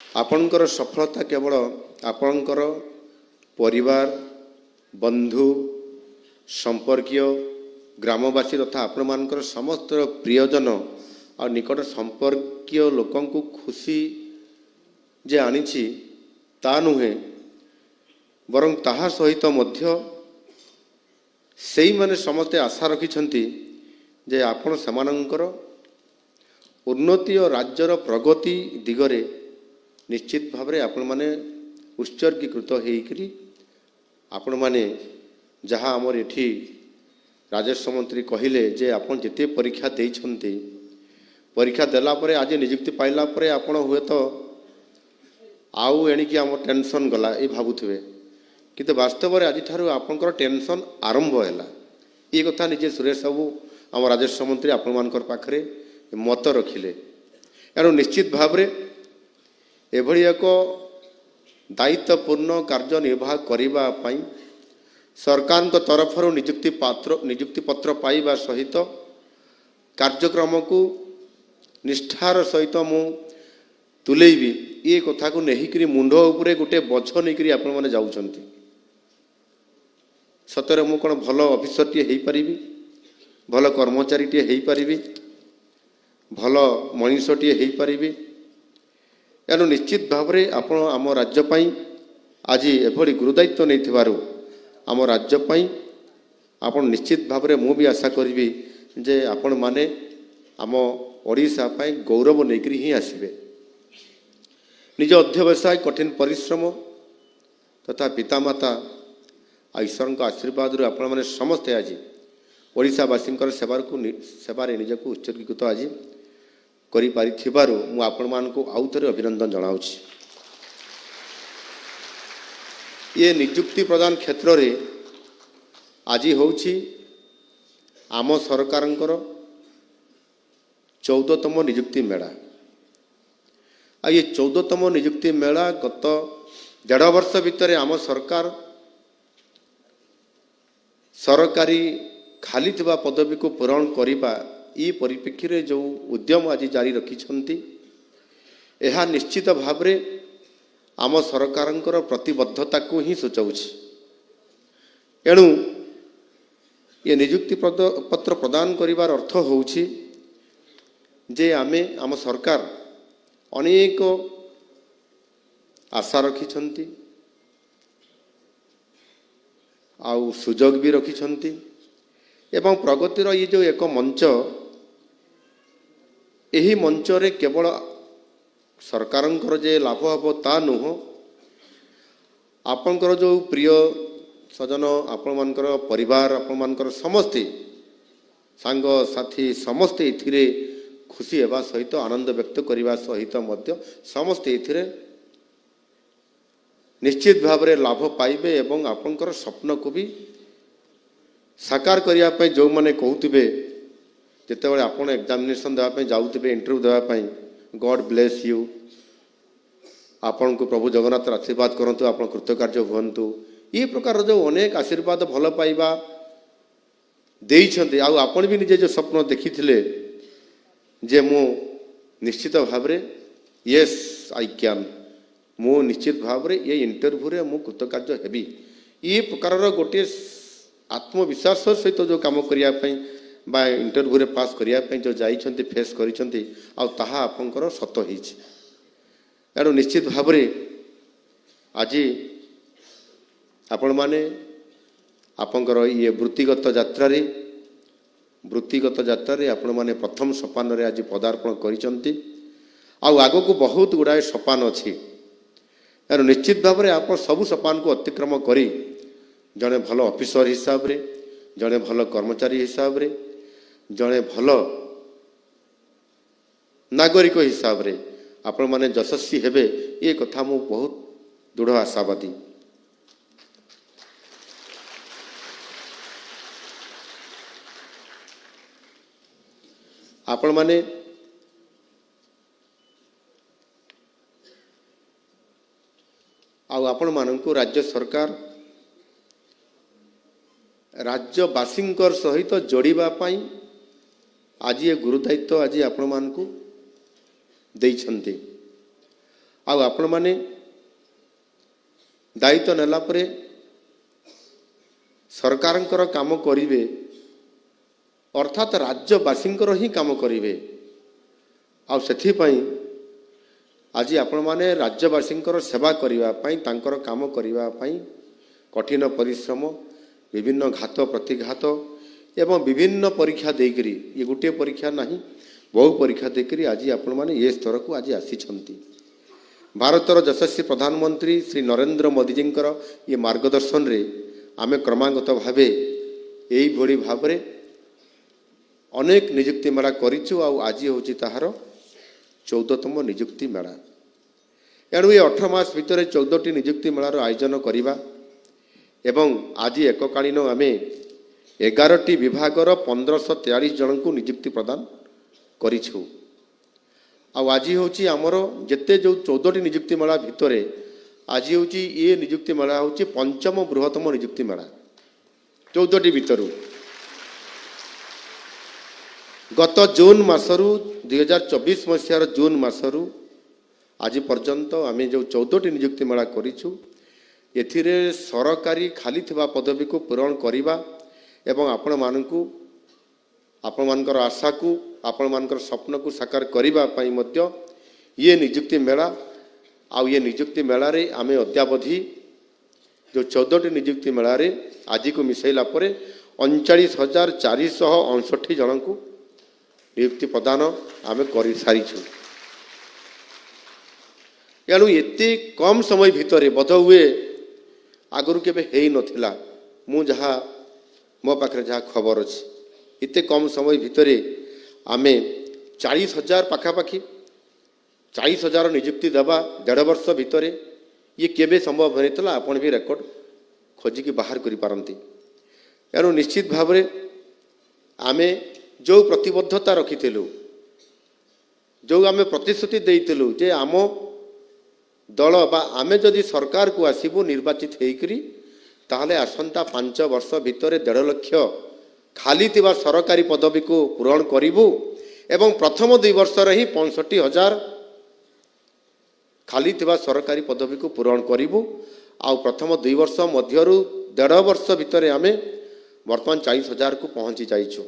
आपणकर सफलता केवल आपणकर परिवार बंधु संपर्कीय ग्रामवासी तथा आपण मानकर समस्त प्रियजन और निकट संपर्कीय लोकं को खुशी जे आनिछि ता नुहे बरं ताहा सहित मध्य सेई माने समस्ते आशा रखिछंती जे आपण समानंकर उन्नति और राज्यर प्रगति दिगरे निश्चित भावरे आपण माने उत्सर्गीकृत होइकरी आपण माने जहाँ आमर एठी राजस्व मंत्री कहिले जे आपण जेते परीक्षा देइछंती परीक्षा देला परे आज नियुक्ति पाइला परे आपण हुए तो आउ एणिकी आम टेंशन गला ये भावुथिबे किंतु वास्तव में आज ठारू आपनकर टेंशन आरंभ हैला ये कथा निजे सुरेश बाबू आम राजस्व मंत्री आपण मानकर पाखरे मत रखिले एणु निश्चित भावरे एभली एक दायित्वपूर्ण कार्य निर्वाह करिबा पई सरकार तरफ नियुक्ति पत्र पाइबा सहित कार्यक्रम को निष्ठार सहित मु तुलेबी ये कथा को नहीं मुंड उपरे गोटे बोझ नहीं आपण मैंने जाऊँगी सतरे मु कौन भल अफिसर टे हो पारि भल कर्मचारी टे हो पारि भल मनीष टे हो पारि एणु निश्चित भाव में आपण आम राज्यपाई आज एभली गुरुदायित्व नहीं आम राज्यपाई आपण निश्चित भाव में मु भी आशा करी जे आपण माने आम ओडिशा पाई गौरव नहीं ही आसबे निज अध्यवसाय कठिन परिश्रम तथा पितामाता ईश्वर आशीर्वाद आपण मैंने समस्ते आज ओडिशावासी सेवार निजक उत्सर्गीकृत आज करिपारिथिबारु मु आपण मानकु आउ थरे अभिनंदन जनाउछि। ये नियुक्ति प्रदान क्षेत्र रे आज होउछि आम सरकारंकर 14तम नियुक्ति मेला आ ये 14तम नियुक्ति मेला गत 1.5 वर्ष भितर आम सरकार सरकारी खाली थिबा पदवी को पूरण करिबा ई परिप्रेक्षी रे जो उद्यम आज जारी रखिछंती एहा निश्चित भाव रे आम सरकारंकर प्रतिबद्धता को ही सूचाउछि। एणु ये नियुक्ति पत्र प्रदान करिवार अर्थ होउछि जे आमे आम सरकार अनेक आशा रखिछंती आउ सुजोग भी रखिछंती एवं प्रगतिर ये जो एक मंच यही मंच रे केवल सरकारंकर जे लाभ हम ता नुह आपणकर जो प्रिय सजन आपण मानकर परिवार आपण मानकर समस्ते सांग साथी समस्ते इथिरे खुशी हेबा सहित आनंद व्यक्त करने सहित मध्य समस्ते इथिरे निश्चित भाव में लाभ पाइबे एवं आपणकर स्वप्न को भी साकार करने जो मैंने कहते जितेबाला आपण एग्जामिनेशन देवाई जाऊे इंटरव्यू देवाई गॉड ब्लेस यू आपण को प्रभु जगन्नाथ आशीर्वाद करंतु आपण कृतकार्य हुंतु ये प्रकार जो अनेक आशीर्वाद भल पाइबा देइछन्ते आपण भी निजे जो स्वप्न देखी जे मु निश्चित भाव में येस आई कैन मु निश्चित भाव में ये इंटरव्यू रे मु कृतकार्य हेबी ये प्रकार गोटे आत्मविश्वास सहित जो काम करने बा इंटरव्यू रे पास करने जो जाइछन्ति फेस करिछन्ति आ ताहा आपनकर सत होइछि। एणु निश्चित भाव में आज आपण माने आपनकर ये वृत्तिगत यात्रा रे आपण माने प्रथम सोपान रे आज पदार्पण करिछन्ति आगो को बहुत गुड़ाए सोपान अच्छी एणु निश्चित भाव में आप सबु सोपान को अतिक्रम करी जड़े भल ऑफिसर हिसाब रे जड़े भल कर्मचारी हिसाब रे जड़े भल नागरिक हिसाब रे आपण माने यशस्वी हेबे ये कथा मु बहुत दृढ़ आशावादी। आपण माने आपण मानकु राज्य सरकार राज्यवासी सहित जोड़िबा पाई आज ये गुरुदायित्व आज आपण मानकु देइछन्ति ଆଉ ଆପଣମାନେ ଦାୟିତ୍ୱ ନେଲା ପରେ ସରକାରଙ୍କର କାମ କରିବେ, ଅର୍ଥାତ୍ ରାଜ୍ୟବାସୀଙ୍କର ହିଁ କାମ କରିବେ। ଆଉ ସେଥିପାଇଁ ଆଜି ଆପଣମାନେ ରାଜ୍ୟବାସୀଙ୍କର ସେବା କରିବା ପାଇଁ, ତାଙ୍କର କାମ କରିବା ପାଇଁ କଠିନ ପରିଶ୍ରମ, ବିଭିନ୍ନ ଘାତ ପ୍ରତିଘାତ ଏବଂ ବିଭିନ୍ନ ପରୀକ୍ଷା ଦେଇକରି, ଏ ଗୋଟିଏ ପରୀକ୍ଷା ନାହିଁ, ବହୁ ପରୀକ୍ଷା ଦେଇକରି ଆଜି ଆପଣମାନେ ଏ ସ୍ତରକୁ ଆଜି ଆସିଛନ୍ତି। ଭାରତର ଯଶସ୍ୱୀ ପ୍ରଧାନମନ୍ତ୍ରୀ ଶ୍ରୀ ନରେନ୍ଦ୍ର ମୋଦିଜୀଙ୍କର ଏ ମାର୍ଗଦର୍ଶନରେ ଆମେ କ୍ରମାଗତ ଭାବେ ଏଇଭଳି ଭାବରେ ଅନେକ ନିଯୁକ୍ତି ମେଳା କରିଛୁ। ଆଉ ଆଜି ହେଉଛି ତାହାର 14ତମ ନିଯୁକ୍ତି ମେଳା। ଏଣୁ ଏ 18 ମାସ ଭିତରେ 14ଟି ନିଯୁକ୍ତି ମେଳାର ଆୟୋଜନ କରିବା ଏବଂ ଆଜି ଏକକାଳୀନ ଆମେ 11ଟି ବିଭାଗର 1543 ଜଣଙ୍କୁ ନିଯୁକ୍ତି ପ୍ରଦାନ କରିଛୁ। ଆଉ ଆଜି ହେଉଛି ଆମର ଯେତେ ଯେଉଁ 14ଟି ନିଯୁକ୍ତି ମେଳା ଭିତରେ ଆଜି ହେଉଛି ଏ ନିଯୁକ୍ତି ମେଳା ହେଉଛି ପଞ୍ଚମ ବୃହତ୍ତମ ନିଯୁକ୍ତି ମେଳା 14ଟି ଭିତରୁ। ଗତ ଜୁନ୍ ମାସରୁ 2024 ମସିହାର ଜୁନ୍ ମାସରୁ ଆଜି ପର୍ଯ୍ୟନ୍ତ ଆମେ ଯେଉଁ 14ଟି ନିଯୁକ୍ତି ମେଳା କରିଛୁ, ଏଥିରେ ସରକାରୀ ଖାଲି ଥିବା ପଦବୀକୁ ପୂରଣ କରିବା ଏବଂ ଆପଣମାନଙ୍କର ଆଶାକୁ, ଆପଣମାନଙ୍କର ସ୍ୱପ୍ନକୁ ସାକାର କରିବା ପାଇଁ ମଧ୍ୟ ଇଏ ନିଯୁକ୍ତି ମେଳା। ଆଉ ଇଏ ନିଯୁକ୍ତି ମେଳାରେ ଆମେ ଅଦ୍ୟାବଧି ଯେଉଁ 14ଟି ନିଯୁକ୍ତି ମେଳାରେ ଆଜିକୁ ମିଶାଇଲା ପରେ 39,459 ଜଣଙ୍କୁ ନିଯୁକ୍ତି ପ୍ରଦାନ ଆମେ କରିସାରିଛୁ। ଏଣୁ ଏତେ କମ୍ ସମୟ ଭିତରେ ବୋଧହୁଏ ଆଗରୁ କେବେ ହେଇନଥିଲା, ମୋ ପାଖରେ ଯାହା ଖବର ଅଛି, ଏତେ କମ୍ ସମୟ ଭିତରେ ଆମେ 40,000 ପାଖାପାଖି 40,000 ନିଯୁକ୍ତି ଦେବା 1.5 ବର୍ଷ ଭିତରେ, ଇଏ କେବେ ସମ୍ଭବ ହୋଇଥିଲା ଆପଣ ବି ରେକର୍ଡ଼ ଖୋଜିକି ବାହାର କରିପାରନ୍ତି। ଏଣୁ ନିଶ୍ଚିତ ଭାବରେ ଆମେ ଯେଉଁ ପ୍ରତିବଦ୍ଧତା ରଖିଥିଲୁ, ଯେଉଁ ଆମେ ପ୍ରତିଶ୍ରୁତି ଦେଇଥିଲୁ ଯେ ଆମ ଦଳ ବା ଆମେ ଯଦି ସରକାରକୁ ଆସିବୁ ନିର୍ବାଚିତ ହେଇକରି, ତାହେଲେ ଆସନ୍ତା 5 ବର୍ଷ ଭିତରେ 1.5 ଲକ୍ଷ ଖାଲି ଥିବା ସରକାରୀ ପଦବୀକୁ ପୂରଣ କରିବୁ ଏବଂ ପ୍ରଥମ 2 ବର୍ଷରେ ହିଁ 65,000 ଖାଲି ଥିବା ସରକାରୀ ପଦବୀକୁ ପୂରଣ କରିବୁ। ଆଉ ପ୍ରଥମ 2 ବର୍ଷ ମଧ୍ୟରୁ 1.5 ବର୍ଷ ଭିତରେ ଆମେ ବର୍ତ୍ତମାନ 40,000କୁ ପହଞ୍ଚି ଯାଇଛୁ।